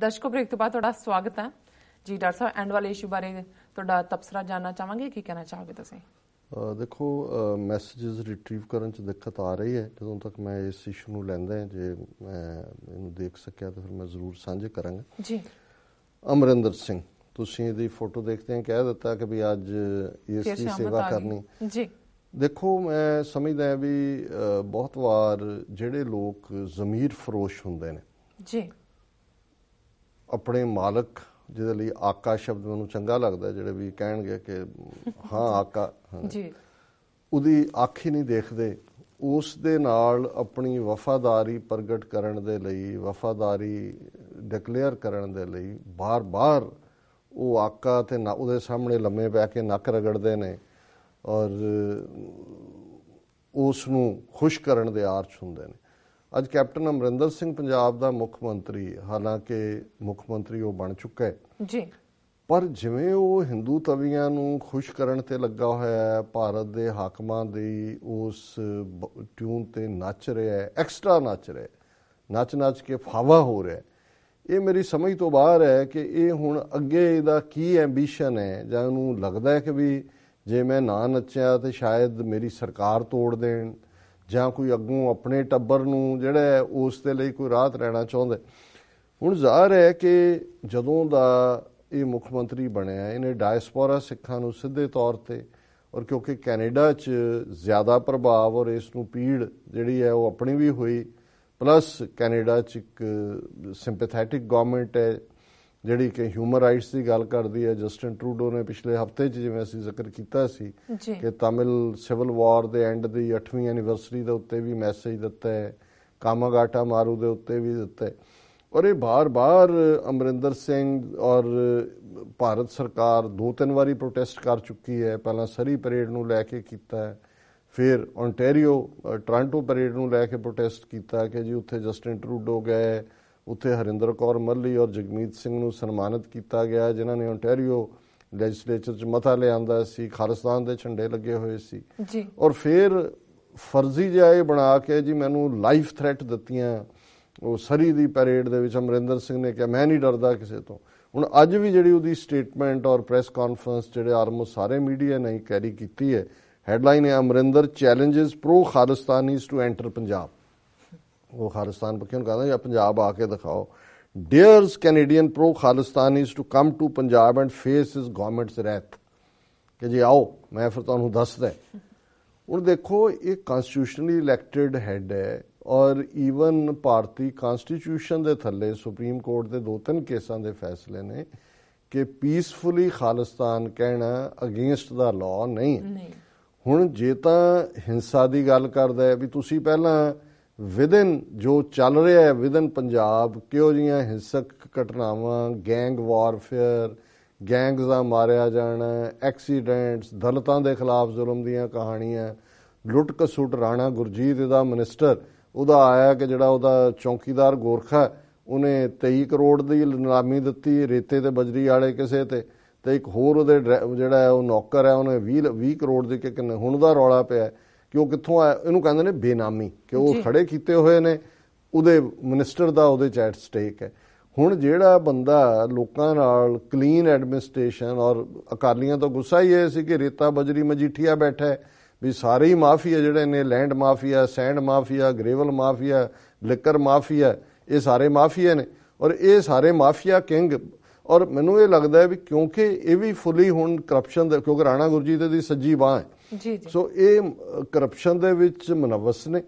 ਦਰਸ਼ਕੋ break ਤੋਂ ਬਾਅਦ ਤੁਹਾਡਾ ਸਵਾਗਤ ਹੈ ਜੀ। ਡਾਕਟਰ ਸਾਹਿਬ ਐਂਡ ਵਾਲੇ ਇਸ਼ੂ ਬਾਰੇ ਤੁਹਾਡਾ ਤਬਸਰਾ ਜਾਨਣਾ ਚਾਹਾਂਗੇ, ਕੀ ਕਹਿਣਾ ਚਾਹੋਗੇ ਤੁਸੀਂ? ਦੇਖੋ ਮੈਸੇजेस ਰਿਟਰੀਵ ਕਰਨ 'ਚ ਦਿੱਕਤ ਆ ਰਹੀ ਹੈ। ਜਦੋਂ ਤੱਕ ਮੈਂ ਇਸ ਇਸ਼ੂ ਨੂੰ ਲੈਂਦਾ ਜੇ ਮੈਂ ਇਹਨੂੰ ਦੇਖ ਸਕਿਆ ਤਾਂ ਫਿਰ ਮੈਂ ਜ਼ਰੂਰ ਸਾਂਝੇ ਕਰਾਂਗਾ ਜੀ। ਅਮਰਿੰਦਰ ਸਿੰਘ, ਤੁਸੀਂ ਇਹਦੀ ਫੋਟੋ ਦੇਖਦੇ ਹੀ ਕਹਿ ਦਿੱਤਾ ਕਿ ਵੀ ਅੱਜ ਇਸ ਦੀ ਸੇਵਾ ਕਰਨੀ ਜੀ। ਦੇਖੋ ਮੈਂ ਸਮਝਦਾ ਵੀ ਬਹੁਤ ਵਾਰ ਜਿਹੜੇ ਲੋਕ ਜ਼ਮੀਰ ਫਰੋਸ਼ ਹੁੰਦੇ ਨੇ ਜੀ, ਆਪਣੇ ਮਾਲਕ ਜਿਹਦੇ ਲਈ ਆਕਾ ਸ਼ਬਦ ਮੈਨੂੰ ਚੰਗਾ ਲੱਗਦਾ, ਜਿਹੜੇ ਵੀ ਕਹਿਣਗੇ ਕਿ ਹਾਂ ਆਕਾ ਜੀ, ਉਹਦੀ ਅੱਖ ਹੀ ਨਹੀਂ ਦੇਖਦੇ, ਉਸ ਦੇ ਨਾਲ ਆਪਣੀ ਵਫਾਦਾਰੀ ਪ੍ਰਗਟ ਕਰਨ ਦੇ ਲਈ, ਵਫਾਦਾਰੀ ਡਿਕਲੇਅਰ ਕਰਨ ਦੇ ਲਈ ਬਾਰ-ਬਾਰ ਉਹ ਆਕਾ ਤੇ ਉਹਦੇ ਸਾਹਮਣੇ ਲੰਮੇ ਪੈ ਕੇ ਨੱਕ ਰਗੜਦੇ ਨੇ ਔਰ ਉਸ ਨੂੰ ਖੁਸ਼ ਕਰਨ ਦੇ ਆਰ 'ਚ ਹੁੰਦੇ ਨੇ। ਅੱਜ ਕੈਪਟਨ ਅਮਰਿੰਦਰ ਸਿੰਘ ਪੰਜਾਬ ਦਾ ਮੁੱਖ ਮੰਤਰੀ, ਹਾਲਾਂਕਿ ਮੁੱਖ ਮੰਤਰੀ ਉਹ ਬਣ ਚੁੱਕਾ ਹੈ ਜੀ, ਪਰ ਜਿਵੇਂ ਉਹ ਹਿੰਦੂ ਤਵੀਆਂ ਨੂੰ ਖੁਸ਼ ਕਰਨ ਤੇ ਲੱਗਾ ਹੋਇਆ ਹੈ, ਭਾਰਤ ਦੇ ਹਾਕਮਾਂ ਦੀ ਉਸ ਟਿਊਨ ਤੇ ਨੱਚ ਰਿਹਾ ਹੈ, ਐਕਸਟਰਾ ਨੱਚ ਰਿਹਾ, ਨੱਚ ਕੇ ਫਾਵਾ ਹੋ ਰਿਹਾ, ਇਹ ਮੇਰੀ ਸਮਝ ਤੋਂ ਬਾਹਰ ਹੈ ਕਿ ਇਹ ਹੁਣ ਅੱਗੇ ਇਹਦਾ ਕੀ ਐਂਬੀਸ਼ਨ ਹੈ, ਜਾਂ ਉਹਨੂੰ ਲੱਗਦਾ ਹੈ ਕਿ ਵੀ ਜੇ ਮੈਂ ਨਾ ਨੱਚਿਆ ਤੇ ਸ਼ਾਇਦ ਮੇਰੀ ਸਰਕਾਰ ਤੋੜ ਦੇਣ, ਜਾਂ ਕੋਈ ਅੱਗੋਂ ਆਪਣੇ ਟੱਬਰ ਨੂੰ ਜਿਹੜਾ ਉਸ ਦੇ ਲਈ ਕੋਈ ਰਾਹਤ ਰਹਿਣਾ ਚਾਹੁੰਦਾ। ਹੁਣ ਜ਼ਾਹਰ ਹੈ ਕਿ ਜਦੋਂ ਦਾ ਇਹ ਮੁੱਖ ਮੰਤਰੀ ਬਣਿਆ, ਇਹਨੇ ਡਾਇਸਪੋਰਾ ਸਿੱਖਾਂ ਨੂੰ ਸਿੱਧੇ ਤੌਰ ਤੇ, ਔਰ ਕਿਉਂਕਿ ਕੈਨੇਡਾ 'ਚ ਜ਼ਿਆਦਾ ਪ੍ਰਭਾਵ ਔਰ ਇਸ ਨੂੰ ਪੀੜ ਜਿਹੜੀ ਹੈ ਉਹ ਆਪਣੀ ਵੀ ਹੋਈ, ਪਲੱਸ ਕੈਨੇਡਾ 'ਚ ਇੱਕ ਸਿੰਪੈਥੈਟਿਕ ਗਵਰਨਮੈਂਟ ਹੈ ਜਿਹੜੀ ਕਿ ਹਿਊਮਨ ਰਾਈਟਸ ਦੀ ਗੱਲ ਕਰਦੀ ਹੈ। ਜਸਟਿਨ ਟਰੂਡੋ ਨੇ ਪਿਛਲੇ ਹਫ਼ਤੇ 'ਚ ਜਿਵੇਂ ਅਸੀਂ ਜ਼ਿਕਰ ਕੀਤਾ ਸੀ ਕਿ ਤਮਿਲ ਸਿਵਲ ਵਾਰ ਦੇ ਐਂਡ ਦੀ 8ਵੀਂ ਐਨੀਵਰਸਰੀ ਦੇ ਉੱਤੇ ਵੀ ਮੈਸੇਜ ਦਿੱਤਾ ਹੈ, ਕਾਮਾਗਾਟਾ ਮਾਰੂ ਦੇ ਉੱਤੇ ਵੀ ਦਿੱਤਾ ਹੈ, ਔਰ ਇਹ ਬਾਰ-ਬਾਰ ਅਮਰਿੰਦਰ ਸਿੰਘ ਔਰ ਭਾਰਤ ਸਰਕਾਰ 2-3 ਵਾਰੀ ਪ੍ਰੋਟੈਸਟ ਕਰ ਚੁੱਕੀ ਹੈ। ਪਹਿਲਾਂ ਸਰੀ ਪਰੇਡ ਨੂੰ ਲੈ ਕੇ ਕੀਤਾ ਹੈ, ਫਿਰ ਓਨਟਾਰੀਓ ਟੋਰਾਂਟੋ ਪਰੇਡ ਨੂੰ ਲੈ ਕੇ ਪ੍ਰੋਟੈਸਟ ਕੀਤਾ ਕਿ ਜੀ ਉੱਥੇ ਜਸਟਿਨ ਟਰੂਡੋ ਗਏ, ਉੱਥੇ ਹਰਿੰਦਰ ਕੌਰ ਮੱਲੀ ਔਰ ਜਗਮੀਤ ਸਿੰਘ ਨੂੰ ਸਨਮਾਨਿਤ ਕੀਤਾ ਗਿਆ ਜਿਨ੍ਹਾਂ ਨੇ ਓਨਟਾਰੀਓ ਲੈਜਿਸਲੇਚਰ 'ਚ ਮਤਾ ਲਿਆਂਦਾ ਸੀ, ਖਾਲਿਸਤਾਨ ਦੇ ਝੰਡੇ ਲੱਗੇ ਹੋਏ ਸੀ, ਔਰ ਫਿਰ ਫਰਜ਼ੀ ਜਿਹਾ ਇਹ ਬਣਾ ਕੇ ਜੀ ਮੈਨੂੰ ਲਾਈਫ ਥ੍ਰੈਟ ਦਿੱਤੀਆਂ। ਉਹ ਸਰੀ ਦੀ ਪਰੇਡ ਦੇ ਵਿੱਚ ਅਮਰਿੰਦਰ ਸਿੰਘ ਨੇ ਕਿਹਾ ਮੈਂ ਨਹੀਂ ਡਰਦਾ ਕਿਸੇ ਤੋਂ। ਹੁਣ ਅੱਜ ਵੀ ਜਿਹੜੀ ਉਹਦੀ ਸਟੇਟਮੈਂਟ ਔਰ ਪ੍ਰੈਸ ਕਾਨਫਰੰਸ ਜਿਹੜੇ ਆਲਮੋਸਟ ਸਾਰੇ ਮੀਡੀਆ ਨੇ ਕੈਰੀ ਕੀਤੀ ਹੈ, ਹੈਡਲਾਈਨ ਹੈ Amarinder challenges pro Khalistanis to enter Punjab. ਉਹ ਖਾਲਿਸਤਾਨ ਪੱਖੀਆਂ ਨੂੰ ਕਹਿੰਦਾ ਜਾਂ ਪੰਜਾਬ ਆ ਕੇ ਦਿਖਾਓ। Dares Canadian pro Khalistanis to come to Punjab and face his government's wrath, ਕਿ ਜੀ ਆਓ ਮੈਂ ਫਿਰ ਤੁਹਾਨੂੰ ਦੱਸਦਾ। ਹੁਣ ਦੇਖੋ ਇਹ ਕਨਸਟੀਟਿਊਸ਼ਨਲੀ ਇਲੈਕਟਿਡ ਹੈਡ ਹੈ ਔਰ ਈਵਨ ਭਾਰਤੀ ਕਨਸਟੀਟਿਊਸ਼ਨ ਦੇ ਥੱਲੇ ਸੁਪਰੀਮ ਕੋਰਟ ਦੇ 2-3 ਕੇਸਾਂ ਦੇ ਫੈਸਲੇ ਨੇ ਕਿ ਪੀਸਫੁਲੀ ਖਾਲਿਸਤਾਨ ਕਹਿਣਾ ਅਗੇਂਸਟ ਦਾ ਲਾਅ ਨਹੀਂ। ਹੁਣ ਜੇ ਤਾਂ ਹਿੰਸਾ ਦੀ ਗੱਲ ਕਰਦਾ ਹੈ ਵੀ ਤੁਸੀਂ ਪਹਿਲਾਂ ਵਿਦਨ ਜੋ ਚੱਲ ਰਿਹਾ ਹੈ ਵਿਦਨ ਪੰਜਾਬ, ਕਿਹੋ ਜਿਹੀਆਂ ਹਿੰਸਕ ਘਟਨਾਵਾਂ, ਗੈਂਗ ਵਾਰਫੇਅਰ, ਗੈਂਗਸ ਦਾ ਮਾਰਿਆ ਜਾਣਾ, ਐਕਸੀਡੈਂਟਸ, ਦਲਿਤਾਂ ਦੇ ਖਿਲਾਫ ਜ਼ੁਲਮ ਦੀਆਂ ਕਹਾਣੀਆਂ, ਲੁੱਟ ਕਸੁੱਟ, ਰਾਣਾ ਗੁਰਜੀਤ ਇਹਦਾ ਮਿਨਿਸਟਰ ਉਹਦਾ ਆਇਆ ਕਿ ਜਿਹੜਾ ਉਹਦਾ ਚੌਕੀਦਾਰ ਗੋਰਖਾ ਉਹਨੇ 23 ਕਰੋੜ ਦੀ ਨਿਲਾਮੀ ਦਿੱਤੀ ਰੇਤੇ ਤੇ ਬਜਰੀ ਵਾਲੇ ਕਿਸੇ ਤੇ ਇੱਕ ਹੋਰ ਉਹਦੇ ਜਿਹੜਾ ਉਹ ਨੌਕਰ ਹੈ ਉਹਨੇ 20 ਕਰੋੜ ਦੀ, ਕਿ ਕਿੰਨੇ ਹੁਣ ਦਾ ਰੌਲਾ ਪਿਆ ਕਿ ਉਹ ਕਿੱਥੋਂ ਆਇਆ। ਇਹਨੂੰ ਕਹਿੰਦੇ ਨੇ ਬੇਨਾਮੀ, ਕਿ ਉਹ ਖੜੇ ਕੀਤੇ ਹੋਏ ਨੇ, ਉਹਦੇ ਮਿਨਿਸਟਰ ਦਾ ਉਹਦੇ 'ਚ ਐਟ ਸਟੇਕ ਹੈ। ਹੁਣ ਜਿਹੜਾ ਬੰਦਾ ਲੋਕਾਂ ਨਾਲ ਕਲੀਨ ਐਡਮਿਨਿਸਟ੍ਰੇਸ਼ਨ, ਔਰ ਅਕਾਲੀਆਂ ਤੋਂ ਗੁੱਸਾ ਹੀ ਇਹ ਸੀ ਕਿ ਰੇਤਾ ਬਜਰੀ ਮਜੀਠੀਆ ਬੈਠਾ ਹੈ ਵੀ ਸਾਰੇ ਹੀ ਮਾਫੀਆ ਜਿਹੜੇ ਨੇ, land mafia, sand mafia, gravel mafia, liquor mafia, ਇਹ ਸਾਰੇ ਮਾਫੀਆ ਨੇ ਔਰ ਇਹ ਸਾਰੇ ਮਾਫੀਆ ਕਿੰਗ। ਔਰ ਮੈਨੂੰ ਇਹ ਲੱਗਦਾ ਵੀ ਕਿਉਂਕਿ ਇਹ ਵੀ ਫੁੱਲੀ ਹੁਣ ਕਰਪਸ਼ਨ ਦੇ, ਕਿਉਂਕਿ ਰਾਣਾ ਗੁਰਜੀਤ ਦੀ ਸੱਜੀ ਬਾਂਹ ਹੈ, ਸੋ ਇਹ ਕਰਪਸ਼ਨ ਦੇ ਵਿੱਚ ਮੁਨੱਵਸ ਨੇ।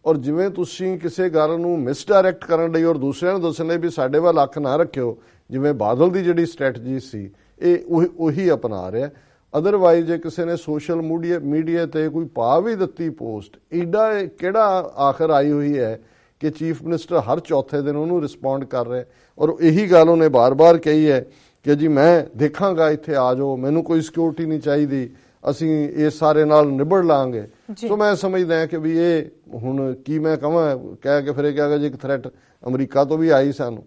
ਔਰ ਜਿਵੇਂ ਤੁਸੀਂ ਕਿਸੇ ਗੱਲ ਨੂੰ ਮਿਸਡਾਇਰੈਕਟ ਕਰਨ ਲਈ ਔਰ ਦੂਸਰਿਆਂ ਨੂੰ ਦੱਸਣ ਲਈ ਵੀ ਸਾਡੇ ਵੱਲ ਅੱਖ ਨਾ ਰੱਖਿਓ, ਜਿਵੇਂ ਬਾਦਲ ਦੀ ਜਿਹੜੀ ਸਟ੍ਰੈਟਜੀ ਸੀ ਇਹ ਉਹੀ ਅਪਣਾ ਰਿਹਾ। ਅਦਰਵਾਈਜ਼ ਜੇ ਕਿਸੇ ਨੇ ਸੋਸ਼ਲ ਮੀਡੀਆ ਤੇ ਕੋਈ ਪਾ ਵੀ ਦਿੱਤੀ ਪੋਸਟ, ਏਡਾ ਕਿਹੜਾ ਆਖਰ ਆਈ ਹੋਈ ਹੈ ਕਿ ਚੀਫ ਮਿਨਿਸਟਰ ਹਰ ਚੌਥੇ ਦਿਨ ਉਹਨੂੰ ਰਿਸਪੌਂਡ ਕਰ ਰਿਹਾ। ਔਰ ਇਹੀ ਗੱਲ ਉਹਨੇ ਬਾਰ-ਬਾਰ ਕਹੀ ਹੈ ਕਿ ਜੀ ਮੈਂ ਦੇਖਾਂਗਾ, ਇੱਥੇ ਆ ਜਾਓ, ਮੈਨੂੰ ਕੋਈ ਸਿਕਿਉਰਿਟੀ ਨਹੀਂ ਚਾਹੀਦੀ, ਅਸੀਂ ਇਸ ਸਾਰੇ ਨਾਲ ਨਿਬੜ ਲਾਂਗੇ। ਸੋ ਮੈਂ ਸਮਝਦਾ ਕਿ ਵੀ ਇਹ ਹੁਣ ਕੀ ਮੈਂ ਕਹਾਂ, ਕਹਿ ਕੇ ਫਿਰ ਇਹ ਕਹਾਂਗਾ ਜੀ ਇੱਕ ਥ੍ਰੈਟ ਅਮਰੀਕਾ ਤੋਂ ਵੀ ਆਈ ਸਾਨੂੰ,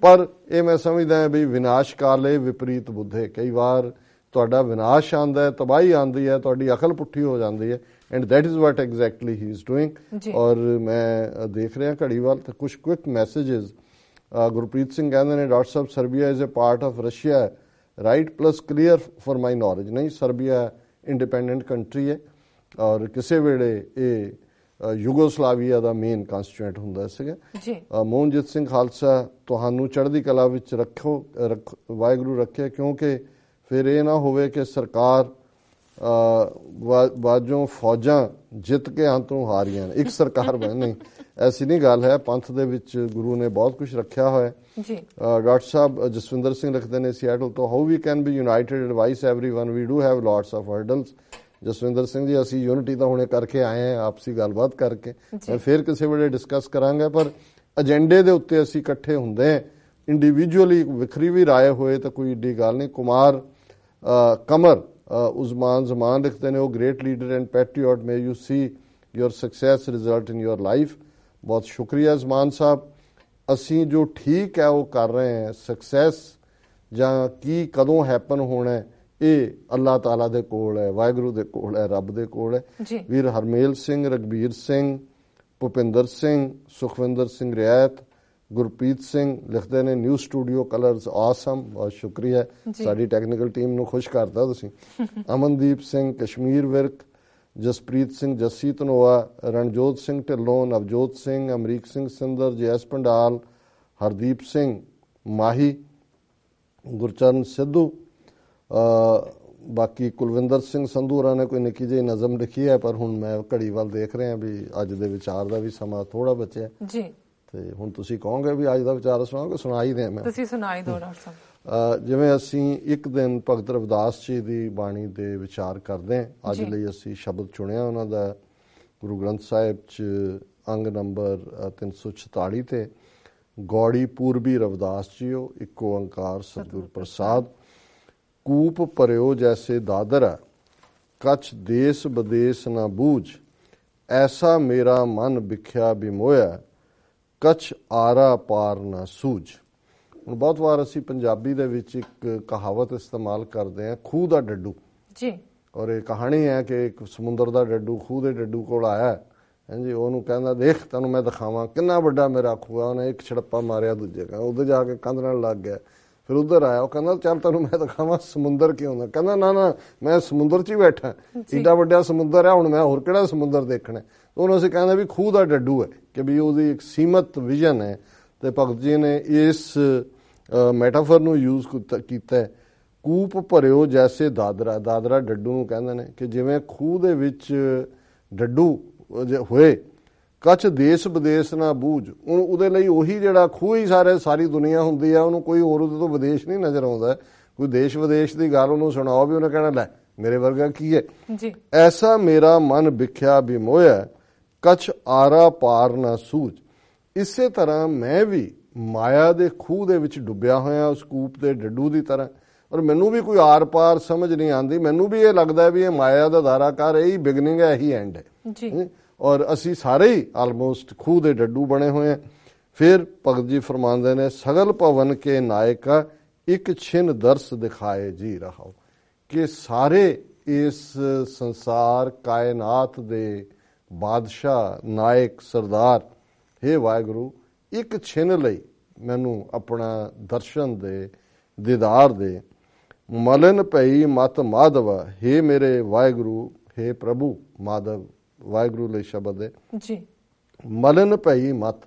ਪਰ ਇਹ ਮੈਂ ਸਮਝਦਾ ਵੀ ਵਿਨਾਸ਼ ਕਾਲੇ ਵਿਪਰੀਤ ਬੁੱਧੇ। ਕਈ ਵਾਰ ਤੁਹਾਡਾ ਵਿਨਾਸ਼ ਆਉਂਦਾ ਹੈ, ਤਬਾਹੀ ਆਉਂਦੀ ਹੈ, ਤੁਹਾਡੀ ਅਕਲ ਪੁੱਠੀ ਹੋ ਜਾਂਦੀ ਹੈ, and that is what exactly he is doing. ਔਰ ਮੈਂ ਦੇਖ ਰਿਹਾ ਘੜੀ ਵੱਲ ਤੇ ਕੁਝ ਕੁਇਕ ਮੈਸੇजेस ਗੁਰਪ੍ਰੀਤ ਸਿੰਘ ਕਹਿੰਦੇ ਨੇ ਡਾਕਟਰ ਸਾਹਿਬ Serbia is a part of Russia right plus clear for my knowledge. ਨਹੀਂ, ਸਰਬੀਆ ਇੰਡੀਪੈਂਡੈਂਟ ਕੰਟਰੀ ਹੈ ਔਰ ਕਿਸੇ ਵੇਲੇ ਇਹ ਯੂਗੋਸਲਾਵੀਆ ਦਾ ਮੇਨ ਕਨਸਟੀਟੂਐਂਟ ਹੁੰਦਾ ਸੀਗਾ ਜੀ। ਮੋਹਨਜੀਤ ਸਿੰਘ ਖਾਲਸਾ ਤੁਹਾਨੂੰ ਚੜ੍ਹਦੀ ਕਲਾ ਵਿੱਚ ਰੱਖੋ, ਵਾਹਿਗੁਰੂ ਰੱਖੇ, ਕਿਉਂਕਿ ਫਿਰ ਇਹ ਨਾ ਹੋਵੇ ਕਿ ਸਰਕਾਰ ਬਾਜੋਂ ਫੌਜਾਂ ਜਿੱਤ ਕੇ ਅੰਤ ਨੂੰ ਹਾਰੀਆਂ ਨੇ, ਇੱਕ ਸਰਕਾਰ ਬਣ ਨਹੀਂ, ਐਸੀ ਨਹੀਂ ਗੱਲ ਹੈ। ਪੰਥ ਦੇ ਵਿੱਚ ਗੁਰੂ ਨੇ ਬਹੁਤ ਕੁਝ ਰੱਖਿਆ ਹੋਇਆ ਜੀ। ਡਾਕਟਰ ਸਾਹਿਬ ਜਸਵਿੰਦਰ ਸਿੰਘ ਲਿਖਦੇ ਨੇ ਸੀਐਟਲ ਤੋਂ, how we can be united advise everyone, we do have lots of hurdles. Jaswinder Singh ji, ਅਸੀਂ ਯੂਨਿਟੀ ਤਾਂ ਹੁਣੇ ਕਰਕੇ ਆਏ ਹਾਂ ਆਪਸੀ ਗੱਲਬਾਤ ਕਰਕੇ, ਮੈਂ ਫਿਰ ਕਿਸੇ ਵੇਲੇ ਡਿਸਕਸ ਕਰਾਂਗਾ, ਪਰ ਏਜੰਡੇ ਦੇ ਉੱਤੇ ਅਸੀਂ ਇਕੱਠੇ ਹੁੰਦੇ ਹਾਂ। ਇੰਡੀਵਿਜੂਅਲੀ ਵੱਖਰੀ ਵੀ ਰਾਏ ਹੋਏ ਤਾਂ ਕੋਈ ਏਡੀ ਗੱਲ ਨਹੀਂ। ਕੁਮਾਰ ਕਮਰ ਉਜ਼ਮਾਨ ਜ਼ਮਾਨ ਲਿਖਦੇ ਨੇ, ਉਹ great leader and patriot, may you see your success result in your life. ਬਹੁਤ ਸ਼ੁਕਰੀਆ ਜ਼ਮਾਨ ਸਾਹਿਬ। ਅਸੀਂ ਜੋ ਠੀਕ ਹੈ ਉਹ ਕਰ ਰਹੇ ਹਾਂ, ਸਕਸੈਸ ਜਾਂ ਕੀ ਕਦੋਂ ਹੈਪਨ ਹੋਣਾ ਹੈ ਇਹ ਅੱਲਾਹ ਤਾਲਾ ਦੇ ਕੋਲ ਹੈ, ਵਾਹਿਗੁਰੂ ਦੇ ਕੋਲ ਹੈ, ਰੱਬ ਦੇ ਕੋਲ ਹੈ। ਵੀਰ ਹਰਮੇਲ ਸਿੰਘ, ਰਗਬੀਰ ਸਿੰਘ, ਭੁਪਿੰਦਰ ਸਿੰਘ, ਸੁਖਵਿੰਦਰ ਸਿੰਘ ਰਿਆਇਤ, ਗੁਰਪ੍ਰੀਤ ਸਿੰਘ ਲਿਖਦੇ ਨੇ ਨਿਊ ਸਟੂਡੀਓ ਕਲਰਸ ਆਸਮ, ਬਹੁਤ ਸ਼ੁਕਰੀਆ, ਸਾਡੀ ਟੈਕਨੀਕਲ ਟੀਮ ਨੂੰ ਖੁਸ਼ ਕਰਤਾ ਤੁਸੀਂ। ਅਮਨਦੀਪ ਸਿੰਘ, ਕਸ਼ਮੀਰ ਵਿਰਕ, ਜਸਪ੍ਰੀਤ ਸਿੰਘ, ਜੱਸੀ ਧਨੋਆ, ਰਣਜੋਤ ਸਿੰਘ ਢਿੱਲੋਂ, ਨਵਜੋਤ ਸਿੰਘ, ਅਮਰੀਕ ਸਿੰਘ ਸਿੰਦਰ, ਜੈਸ ਪੰਡਾਲ, ਹਰਦੀਪ ਸਿੰਘ ਮਾਹੀ, ਗੁਰਚਰਨ ਸਿੱਧੂ, ਬਾਕੀ ਕੁਲਵਿੰਦਰ ਸਿੰਘ ਸੰਧੂ ਹੋਰਾਂ ਨੇ ਕੋਈ ਨਿੱਕੀ ਜਿਹੀ ਨਜ਼ਮ ਲਿਖੀ ਹੈ, ਪਰ ਹੁਣ ਮੈਂ ਘੜੀ ਵੱਲ ਦੇਖ ਰਿਹਾ ਵੀ ਅੱਜ ਦੇ ਵਿਚਾਰ ਦਾ ਵੀ ਸਮਾਂ ਥੋੜਾ ਬਚਿਆ ਜੀ, ਤੇ ਹੁਣ ਤੁਸੀਂ ਕਹੋਗੇ ਵੀ ਅੱਜ ਦਾ ਵਿਚਾਰ ਸੁਣਾਓਗੇ, ਸੁਣਾਈ ਦੇ ਮੈਂ, ਤੁਸੀਂ ਸੁਣਾਈ ਦਿਓ ਡਾਕਟਰ ਸਾਹਿਬ। ਜਿਵੇਂ ਅਸੀਂ ਇੱਕ ਦਿਨ ਭਗਤ ਰਵਿਦਾਸ ਜੀ ਦੀ ਬਾਣੀ ਦੇ ਵਿਚਾਰ ਕਰਦੇ ਹਾਂ, ਅੱਜ ਲਈ ਅਸੀਂ ਸ਼ਬਦ ਚੁਣਿਆ ਉਹਨਾਂ ਦਾ ਗੁਰੂ ਗ੍ਰੰਥ ਸਾਹਿਬ 'ਚ ਅੰਗ ਨੰਬਰ 346 ਤੇ, ਗੌੜੀ ਪੂਰਬੀ ਰਵਿਦਾਸ ਜੀਓ, ਇੱਕੋ ਓੰਕਾਰ ਸਤਿਗੁਰ ਪ੍ਰਸਾਦ। ਕੂਪ ਭਰਿਓ ਜੈਸੇ ਦਾਦਰ, ਕਛ ਦੇਸ ਵਿਦੇਸ ਨਾ ਬੂਝ, ਐਸਾ ਮੇਰਾ ਮਨ ਵਿਖਿਆ ਬਿਮੋਇਆ, ਕਛ ਆਰਾ ਪਾਰ ਨਾ ਸੂਝ। ਹੁਣ ਬਹੁਤ ਵਾਰ ਅਸੀਂ ਪੰਜਾਬੀ ਦੇ ਵਿੱਚ ਇੱਕ ਕਹਾਵਤ ਇਸਤੇਮਾਲ ਕਰਦੇ ਹਾਂ, ਖੂਹ ਦਾ ਡੱਡੂ ਜੀ, ਔਰ ਇਹ ਕਹਾਣੀ ਹੈ ਕਿ ਇੱਕ ਸਮੁੰਦਰ ਦਾ ਡੱਡੂ ਖੂਹ ਦੇ ਡੱਡੂ ਕੋਲ ਆਇਆ, ਹਾਂਜੀ, ਉਹਨੂੰ ਕਹਿੰਦਾ ਦੇਖ ਤੈਨੂੰ ਮੈਂ ਦਿਖਾਵਾਂ ਕਿੰਨਾ ਵੱਡਾ ਮੇਰਾ ਖੂਹ ਆ। ਉਹਨੇ ਇੱਕ ਛੜੱਪਾ ਮਾਰਿਆ ਦੂਜੇ ਕਾ, ਉਹਦੇ ਜਾ ਕੇ ਕੰਧ ਨਾਲ ਲੱਗ ਗਿਆ। ਫਿਰ ਉਧਰ ਆਇਆ, ਉਹ ਕਹਿੰਦਾ ਚੱਲ ਤੈਨੂੰ ਮੈਂ ਦਿਖਾਵਾਂ ਸਮੁੰਦਰ ਕੀ ਹੁੰਦਾ। ਕਹਿੰਦਾ ਨਾ ਨਾ, ਮੈਂ ਸਮੁੰਦਰ 'ਚ ਹੀ ਬੈਠਾ, ਏਡਾ ਵੱਡਾ ਸਮੁੰਦਰ ਹੈ, ਹੁਣ ਮੈਂ ਹੋਰ ਕਿਹੜਾ ਸਮੁੰਦਰ ਦੇਖਣਾ। ਉਹਨੂੰ ਅਸੀਂ ਕਹਿੰਦੇ ਵੀ ਖੂਹ ਦਾ ਡੱਡੂ ਹੈ, ਕਿ ਵੀ ਉਹਦੀ ਇੱਕ ਸੀਮਤ ਵਿਜ਼ਨ ਹੈ। ਤੇ ਭਗਤ ਜੀ ਨੇ ਇਸ ਮੈਟਾਫਰ ਨੂੰ ਯੂਜ਼ ਕੀਤਾ, ਕੂਪ ਭਰਿਓ ਜੈਸੇ ਦਾਦਰਾ। ਦਾਦਰਾ ਡੱਡੂ ਨੂੰ ਕਹਿੰਦੇ ਨੇ, ਕਿ ਜਿਵੇਂ ਖੂਹ ਦੇ ਵਿੱਚ ਡੱਡੂ ਹੋਏ, ਕਛ ਦੇਸ਼ ਵਿਦੇਸ਼ ਨਾ ਬੂਝ, ਉਹਦੇ ਲਈ ਉਹੀ ਜਿਹੜਾ ਖੂਹ ਹੀ ਸਾਰੀ ਦੁਨੀਆ ਹੁੰਦੀ ਆ, ਉਹਨੂੰ ਕੋਈ ਹੋਰ ਉਹਦੇ ਤੋਂ ਵਿਦੇਸ਼ ਨਹੀਂ ਨਜ਼ਰ ਆਉਂਦਾ। ਕੋਈ ਦੇਸ਼ ਵਿਦੇਸ਼ ਦੀ ਗੱਲ ਉਹਨੂੰ ਸੁਣਾਓ ਵੀ ਉਹਨੇ ਕਹਿਣਾ ਲੈ ਮੇਰੇ ਵਰਗਾ ਕੀ ਹੈ ਜੀ। ਐਸਾ ਮੇਰਾ ਮਨ ਵਿਖਿਆ ਬਿਮੋਇਆ, ਕਛ ਆਰਾ ਪਾਰ ਨਾ ਸੂਝ। ਇਸੇ ਤਰ੍ਹਾਂ ਮੈਂ ਵੀ ਮਾਇਆ ਦੇ ਖੂਹ ਦੇ ਵਿੱਚ ਡੁੱਬਿਆ ਹੋਇਆ, ਉਸ ਕੂਪ ਦੇ ਡੱਡੂ ਦੀ ਤਰ੍ਹਾਂ, ਔਰ ਮੈਨੂੰ ਵੀ ਕੋਈ ਆਰ ਪਾਰ ਸਮਝ ਨਹੀਂ ਆਉਂਦੀ। ਮੈਨੂੰ ਵੀ ਇਹ ਲੱਗਦਾ ਵੀ ਇਹ ਮਾਇਆ ਦਾ ਧਾਰਾਕਾਰ ਇਹੀ ਬਿਗਨਿੰਗ ਹੈ, ਇਹੀ ਐਂਡ ਹੈ ਜੀ। ਔਰ ਅਸੀਂ ਸਾਰੇ ਹੀ ਆਲਮੋਸਟ ਖੂਹ ਦੇ ਡੱਡੂ ਬਣੇ ਹੋਏ ਹਾਂ। ਫਿਰ ਭਗਤ ਜੀ ਫਰਮਾਉਂਦੇ ਨੇ, ਸਗਲ ਭਵਨ ਕੇ ਨਾਇਕਾ ਇੱਕ ਛਿਨ ਦਰਸ ਦਿਖਾਏ ਜੀ ਰਹਾਓ, ਕਿ ਸਾਰੇ ਇਸ ਸੰਸਾਰ ਕਾਇਨਾਤ ਦੇ ਬਾਦਸ਼ਾਹ, ਨਾਇਕ, ਸਰਦਾਰ, ਹੇ ਵਾਹਿਗੁਰੂ ਇੱਕ ਛਿਨ ਲਈ ਮੈਨੂੰ ਆਪਣਾ ਦਰਸ਼ਨ ਦੇ, ਦੀਦਾਰ ਦੇ। ਮਲਨ ਭਈ ਮਤ ਮਾਧਵ, ਹੇ ਮੇਰੇ ਵਾਹਿਗੁਰੂ, ਹੇ ਪ੍ਰਭੂ ਮਾਧਵ, ਵਾਹਿਗੁਰੂ ਲਈ ਸ਼ਬਦ ਹੈ ਜੀ। ਮਲਨ ਭਈ ਮਤ,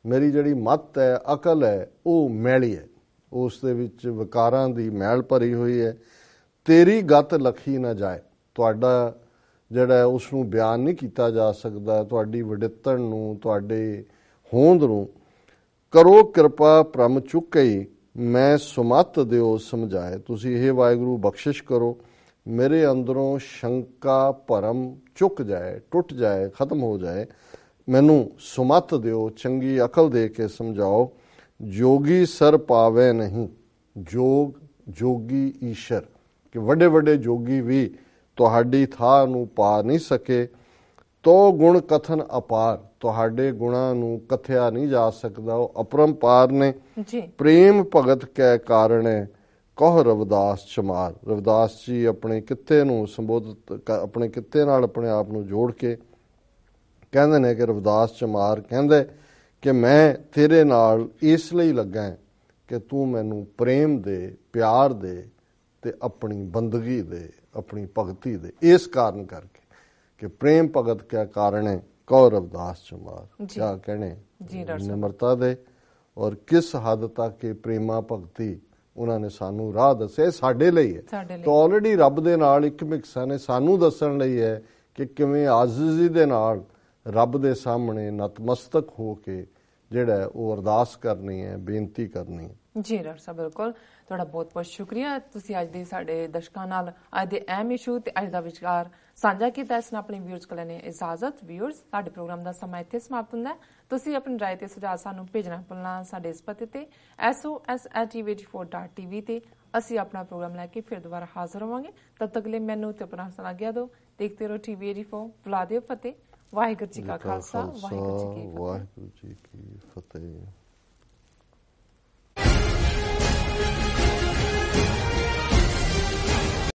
ਮੇਰੀ ਜਿਹੜੀ ਮਤ ਹੈ, ਅਕਲ ਹੈ, ਉਹ ਮੈਲੀ ਹੈ, ਉਸ ਦੇ ਵਿੱਚ ਵਿਕਾਰਾਂ ਦੀ ਮੈਲ ਭਰੀ ਹੋਈ ਹੈ। ਤੇਰੀ ਗਤ ਲਖੀ ਨਾ ਜਾਏ, ਤੁਹਾਡਾ ਜਿਹੜਾ ਉਸ ਨੂੰ ਬਿਆਨ ਨਹੀਂ ਕੀਤਾ ਜਾ ਸਕਦਾ, ਤੁਹਾਡੀ ਵਡਿੱਤਣ ਨੂੰ, ਤੁਹਾਡੇ ਹੋਂਦ ਨੂੰ। ਕਰੋ ਕਿਰਪਾ ਭ੍ਰਮ ਚੁੱਕਈ, ਮੈਂ ਸੁਮਤ ਦਿਓ ਸਮਝਾਏ। ਤੁਸੀਂ ਇਹ ਵਾਹਿਗੁਰੂ ਬਖਸ਼ਿਸ਼ ਕਰੋ, ਮੇਰੇ ਅੰਦਰੋਂ ਸ਼ੰਕਾ ਭਰਮ ਚੁੱਕ ਜਾਏ, ਟੁੱਟ ਜਾਏ, ਖਤਮ ਹੋ ਜਾਏ। ਮੈਨੂੰ ਸੁਮਤ ਦਿਓ, ਚੰਗੀ ਅਕਲ ਦੇ ਕੇ ਸਮਝਾਓ। ਜੋਗੀ ਸਰ ਪਾਵੇ ਨਹੀਂ, ਜੋਗ ਜੋਗੀ ਈਸ਼ਰ, ਕਿ ਵੱਡੇ ਵੱਡੇ ਜੋਗੀ ਵੀ ਤੁਹਾਡੀ ਥਾਂ ਨੂੰ ਪਾ ਨਹੀਂ ਸਕੇ। ਤੋ ਗੁਣ ਕਥਨ ਅਪਾਰ, ਤੁਹਾਡੇ ਗੁਣਾਂ ਨੂੰ ਕਥਿਆ ਨਹੀਂ ਜਾ ਸਕਦਾ, ਉਹ ਅਪਰੰਪਾਰ ਨੇ ਜੀ। ਪ੍ਰੇਮ ਭਗਤ ਕੈ ਕਾਰਣੇ ਕਹ ਰਵਿਦਾਸ ਚਮਾਰ। ਰਵਿਦਾਸ ਜੀ ਆਪਣੇ ਕਿੱਤੇ ਨੂੰ ਸੰਬੋਧਿਤ, ਆਪਣੇ ਕਿੱਤੇ ਨਾਲ ਆਪਣੇ ਆਪ ਨੂੰ ਜੋੜ ਕੇ ਕਹਿੰਦੇ ਨੇ ਕਿ ਰਵਿਦਾਸ ਚਮਾਰ ਕਹਿੰਦੇ ਕਿ ਮੈਂ ਤੇਰੇ ਨਾਲ ਇਸ ਲਈ ਲੱਗਾ ਕਿ ਤੂੰ ਮੈਨੂੰ ਪ੍ਰੇਮ ਦੇ, ਪਿਆਰ ਦੇ ਤੇ ਆਪਣੀ ਬੰਦਗੀ ਦੇ, ਆਪਣੀ ਭਗਤੀ ਦੇ। ਇਸ ਕਾਰਨ ਕਰਕੇ ਕਿ ਪ੍ਰੇਮ ਭਗਤ ਕਿਆ ਕਾਰਨ ਹੈ ਕੌ ਰਵਿਦਾਸ ਚਮਾਰ, ਕਿਆ ਕਹਿਣੇ ਨਿਮਰਤਾ ਦੇ। ਔਰ ਕਿਸ ਹੱਦ ਤੱਕ ਇਹ ਪ੍ਰੇਮਾ ਭਗਤੀ ਉਹਨਾਂ ਨੇ ਸਾਨੂੰ ਰਾਹ ਦੱਸੇ, ਸਾਡੇ ਲਈ ਹੈ। ਤਾਂ ਆਲਰੇਡੀ ਰੱਬ ਦੇ ਨਾਲ ਇੱਕ ਮਿਕਸਾ ਨੇ ਸਾਨੂੰ ਦੱਸਣ ਲਈ ਹੈ ਕਿ ਕਿਵੇਂ ਆਜ਼ਿਜ਼ੀ ਦੇ ਨਾਲ ਰੱਬ ਦੇ ਸਾਹਮਣੇ ਨਤਮਸਤਕ ਹੋ ਕੇ ਜਿਹੜਾ ਉਹ ਅਰਦਾਸ ਕਰਨੀ ਹੈ, ਬੇਨਤੀ ਕਰਨੀ ਹੈ। ਜੀ ਡਾਕਟਰ ਸਾਹਿਬ, ਬਿਲਕੁਲ ਤੁਹਾਡਾ ਬਹੁਤ ਬਹੁਤ ਸ਼ੁਕਰੀਆ। ਤੁਸੀਂ ਅੱਜ ਦੇ ਸਾਡੇ ਦਰਸ਼ਕਾਂ ਨਾਲ ਅੱਜ ਦੇ ਅਹਿਮ ਇਸ਼ੂ ਤੇ ਅੱਜ ਦਾ ਵਿਚਾਰ ਸਾਂਝਾ ਕੀਤਾ। ਇਸ ਨਾਲ ਆਪਣੇ ਵਿਊਅਰਸ ਕੋਲ ਨੇ ਇਜਾਜ਼ਤ। ਵਿਊਅਰਸ, ਸਾਡੇ ਪ੍ਰੋਗਰਾਮ ਦਾ ਸਮਾਂ ਇੱਥੇ ਸਮਾਪਤ ਹੁੰਦਾ ਹੈ। ਤੁਸੀਂ ਆਪਣੀ ਰਾਏ ਤੇ ਸੁਝਾਅ ਸਾਨੂੰ ਭੇਜਣਾ ਭੁੱਲਣਾ ਸਾਡੇ ਇਸ ਪਤੇ ਤੇ sos@tv84.tv ਤੇ। ਅਸੀਂ ਆਪਣਾ ਪ੍ਰੋਗਰਾਮ ਲੈ ਕੇ ਫਿਰ ਦੁਬਾਰਾ ਹਾਜ਼ਰ ਹੋਵਾਂਗੇ। ਤਦ ਤੱਕ ਲਈ ਮੈਨੂੰ ਤੇ ਆਪਣਾ ਸਲਾਹ ਆਗਿਆ ਦਿਓ। ਦੇਖਦੇ ਰਹੋ TV84। ਬੁਲਾ ਦਿਓ ਫਤਿਹ। ਵਾਹਿਗੁਰੂ ਜੀ ਕਾ ਖਾਲਸਾ, ਵਾਹਿਗੁਰੂ ਜੀ ਕੀ ਫਤਿਹ।